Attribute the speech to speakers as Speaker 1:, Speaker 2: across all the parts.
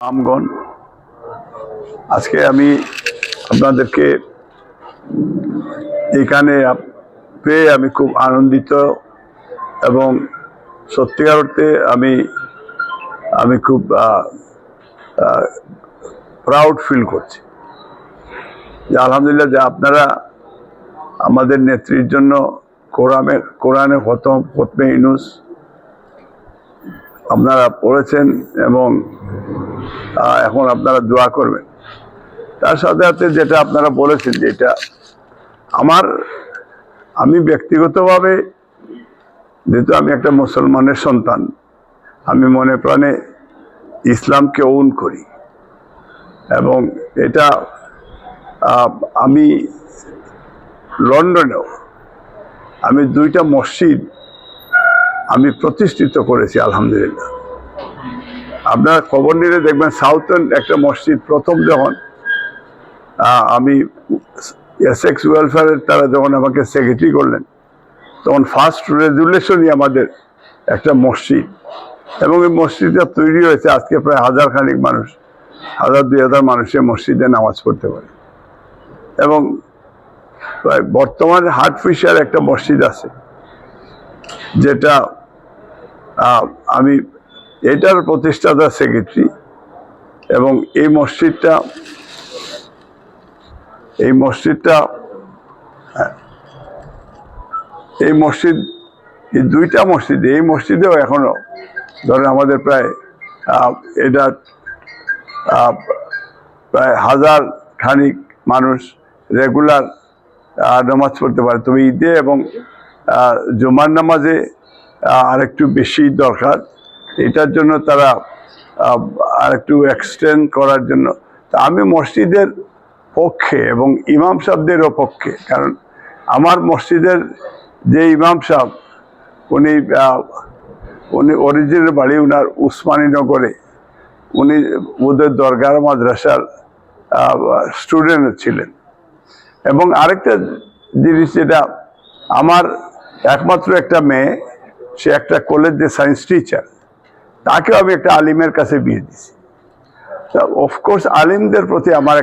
Speaker 1: আমগণ আজকে আমি আপনাদেরকে এখানে পেয়ে আমি খুব আনন্দিত এবং সত্যিকার অর্থে আমি খুব প্রাউড ফিল করছি যে আলহামদুলিল্লাহ যে আপনারা আমাদের নেত্রীর জন্য কোরআনে খতমে ইউনূস আপনারা পড়েছেন এবং এখন আপনারা দোয়া করবেন। তার সাথে সাথে যেটা আপনারা বলেছেন যেটা আমি ব্যক্তিগতভাবে যেহেতু আমি একটা মুসলমানের সন্তান, আমি মনে প্রাণে ইসলামকে ওন করি এবং এটা আমি লন্ডনেও আমি 2টা মসজিদ আমি প্রতিষ্ঠিত করেছি আলহামদুলিল্লাহ। আপনারা খবর নিলে দেখবেন সাউথার্ন একটা মসজিদ প্রথম যখন আমি এসেক্স ওয়েলফেয়ারের তারা যখন আমাকে সেক্রেটারি করলেন তখন ফার্স্ট রেজুলেশনই আমাদের একটা মসজিদ, এবং এই মসজিদটা তৈরি হয়েছে আজকে প্রায় 1000 খানিক মানুষ 1000-2000 মানুষের মসজিদে নামাজ পড়তে পারে। এবং বর্তমানে হার্টফিশার একটা মসজিদ আছে যেটা আমি এটার প্রতিষ্ঠাতা সেক্রেটারি, এবং এই মসজিদ এই 2টা মসজিদ এই মসজিদেও এখনো ধরেন আমাদের প্রায় এটা প্রায় 1000 খানিক মানুষ রেগুলার নামাজ পড়তে পারে। তবে ঈদে এবং জুমার নামাজে আরেকটু বেশি দরকার, এটার জন্য তারা আরেকটু এক্সটেন্ড করার জন্য। তা আমি মসজিদের পক্ষে এবং ইমাম সাহেবদেরও পক্ষে, কারণ আমার মসজিদের যে ইমাম সাহেব উনি অরিজিনাল বাড়ি উনার উসমানীনগরে, উনি ওদের দরগার মাদ্রাসার স্টুডেন্ট ছিলেন। এবং আরেকটা জিনিস যেটা আমার একমাত্র একটা মেয়ে, সে একটা কলেজে সায়েন্স টিচার, তাকেও আমি একটা আলিমের কাছে বিয়ে দিছি। তা অফকোর্স আলিমদের প্রতি আমার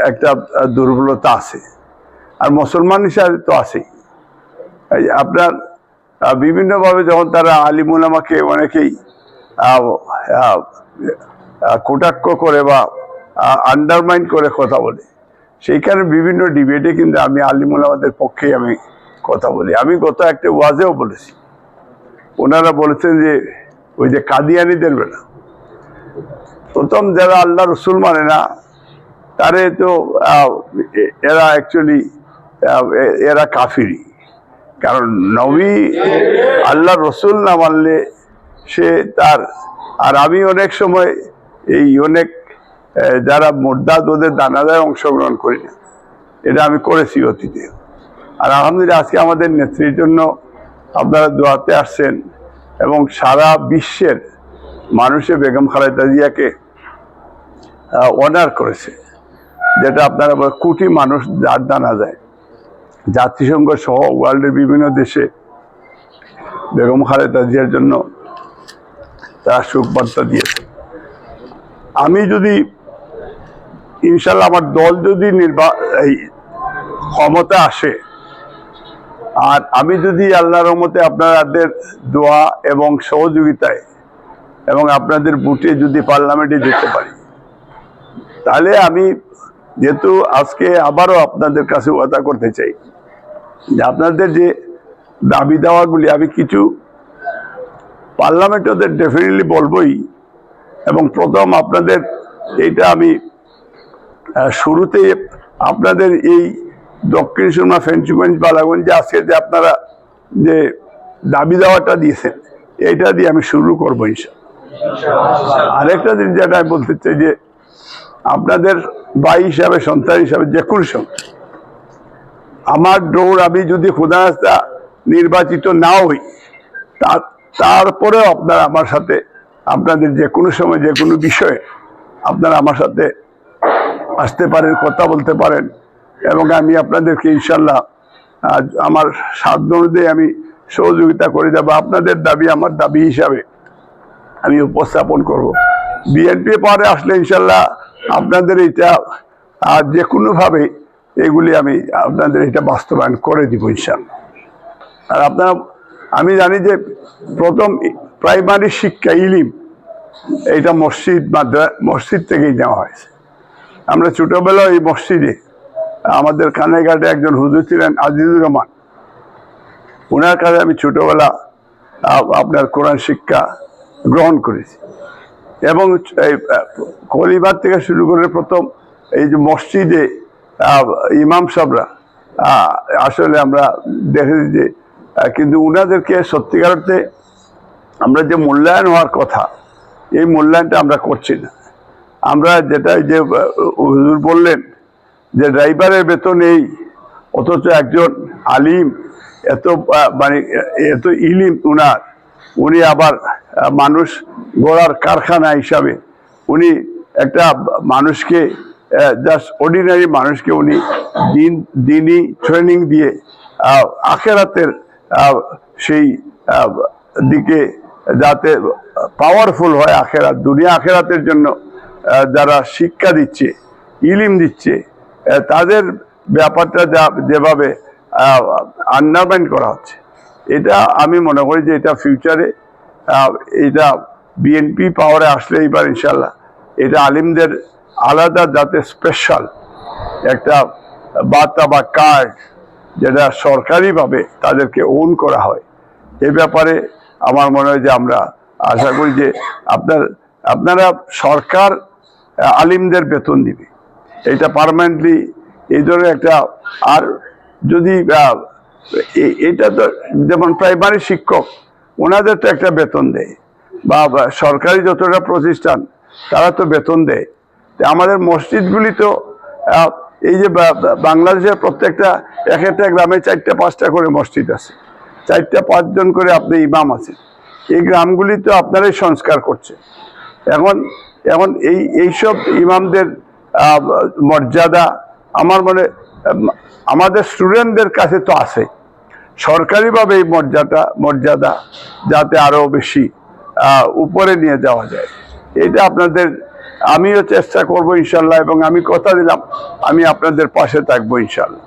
Speaker 1: একটা দুর্বলতা আছে, আর মুসলমান হিসাবে তো আছেই। আপনার বিভিন্নভাবে যখন তারা আলিমুল আমাকে অনেকেই কটাক্ষ করে বা আন্ডারমাইন করে কথা বলে, সেইখানে বিভিন্ন ডিবেটে কিন্তু আমি আলিমুল আমাদের পক্ষেই আমি কথা বলি। আমি গত একটা ওয়াজেও বলেছি, ওনারা বলেছেন যে ওই যে কাদিয়ানিদের বেলা প্রথম যারা আল্লাহ রসুল মানে না তারে তো এরা অ্যাকচুয়ালি এরা কাফিরি, কারণ নবী আল্লাহ রসুল না মানলে সে তার। আর আমি অনেক সময় অনেক যারা মোরদাদ ওদের দানাদায় অংশগ্রহণ করি না, এটা আমি করেছি অতীতে। আর আলহামদুলিল্লাহ আজকে আমাদের নেত্রীর জন্য আপনারা দোয়াতে আসছেন এবং সারা বিশ্বের মানুষে বেগম খালেদা জিয়াকে অনার করেছে, যেটা আপনারা কোটি মানুষ যার জানা যায়। জাতিসংঘ সহ ওয়ার্ল্ডের বিভিন্ন দেশে বেগম খালেদা জিয়ার জন্য তারা শোকবার্তা দিয়েছে। আমি যদি ইনশাল্লাহ আমার দল যদি ক্ষমতা আসে, আর আমি যদি আল্লাহর রহমতে আপনাদের দোয়া এবং সহযোগিতায় এবং আপনাদের ভোটে যদি পার্লামেন্টে যেতে পারি, তাহলে আমি যেহেতু আজকে আবারও আপনাদের কাছে ওয়াদা করতে চাই যে আপনাদের যে দাবি দাওয়াগুলি আমি কিছু পার্লামেন্টে ওদের ডেফিনেটলি বলবই। এবং প্রথম আপনাদের এইটা আমি শুরুতে আপনাদের এই দক্ষিণ সুরমা ফেঞ্চুগঞ্জ বালাগঞ্জে আজকে যে আপনারা যে দাবি দাওয়াটা দিয়েছেন, এইটা দিয়ে আমি শুরু করবো ইনশাআল্লাহ। আরেকটা দিন যেটা আমি বলতে চাই যে আপনাদের ভাই হিসাবে, সন্তান হিসাবে, যে কোনো সময় আমার দৌড়, আমি যদি খোদা নির্বাচিত নাও হই তারপরেও আপনারা আমার সাথে আপনাদের যে কোনো সময় যে কোনো বিষয়ে আপনারা আমার সাথে আসতে পারেন, কথা বলতে পারেন, এবং আমি আপনাদেরকে ইনশাল্লাহ আমার সাধ্য অনুযায়ী আমি সহযোগিতা করে যাব। আপনাদের দাবি আমার দাবি হিসাবে আমি উপস্থাপন করব। বিএনপি পাওয়ারে আসলে ইনশাল্লাহ আপনাদের এটা যে কোনোভাবে এগুলি আমি আপনাদের এটা বাস্তবায়ন করে দিব ইনশাল্লাহ। আর আপনারা, আমি জানি যে প্রথম প্রাইমারি শিক্ষা ইলিম এইটা মসজিদ থেকেই নেওয়া হয়েছে। আমরা ছোটবেলায় এই মসজিদে, আমাদের কানাইঘাটে একজন হুজুর ছিলেন আজিজুর রহমান, ওনার কাছে আমি ছোটবেলা আপনার কোরআন শিক্ষা গ্রহণ করেছি। এবং এই কলিবার থেকে শুরু করে প্রথম এই যে মসজিদে ইমাম সাহেবরা আসলে আমরা দেখেছি যে, কিন্তু উনাদেরকে সত্যিকার অর্থে আমরা যে মূল্যায়ন হওয়ার কথা, এই মূল্যায়নটা আমরা করছি না। আমরা যেটা যে হুজুর বললেন যে ড্রাইভারের বেতন এই, অথচ একজন আলিম এত মানে এত ইলিম উনার, উনি আবার মানুষ গড়ার কারখানা হিসাবে উনি একটা মানুষকে, জাস্ট অর্ডিনারি মানুষকে উনি দিনই ট্রেনিং দিয়ে আখেরাতের সেই দিকে যাতে পাওয়ারফুল হয়, আখেরাত দুনিয়া আখেরাতের জন্য যারা শিক্ষা দিচ্ছে, ইলিম দিচ্ছে, তাদের ব্যাপারটা যেভাবে আন্ডারমাইন করা হচ্ছে, এটা আমি মনে করি যে এটা ফিউচারে এটা বিএনপি পাওয়ারে আসলে এবার ইনশাল্লাহ এটা আলিমদের আলাদা যাতে স্পেশাল একটা বার্তা বা কার্ড যেটা সরকারিভাবে তাদেরকে ওন করা হয়, এ ব্যাপারে আমার মনে হয় যে আমরা আশা করি যে আপনারা সরকার আলিমদের বেতন দিবে, এটা পার্মানেন্টলি এই ধরনের একটা। আর যদি এটা তো যেমন প্রাইমারি শিক্ষক, ওনাদের তো একটা বেতন দেয়, বা সরকারি যতটা প্রতিষ্ঠান তারা তো বেতন দেয়। আমাদের মসজিদগুলি তো এই যে বাংলাদেশের প্রত্যেকটা এক একটা গ্রামে 4-5টা করে মসজিদ আছে, 4-5 জন করে আপনি ইমাম আছেন, এই গ্রামগুলি তো আপনারাই সংস্কার করছে। এখন এইসব ইমামদের মর্যাদা আমার মনে, আমাদের স্টুডেন্টদের কাছে তো আছে, সরকারিভাবে এই মর্যাদা যাতে আরো বেশি উপরে নিয়ে যাওয়া যায়, এটা আপনাদের আমিও চেষ্টা করব ইনশাল্লাহ, এবং আমি কথা দিলাম আমি আপনাদের পাশে থাকবো ইনশাল্লাহ।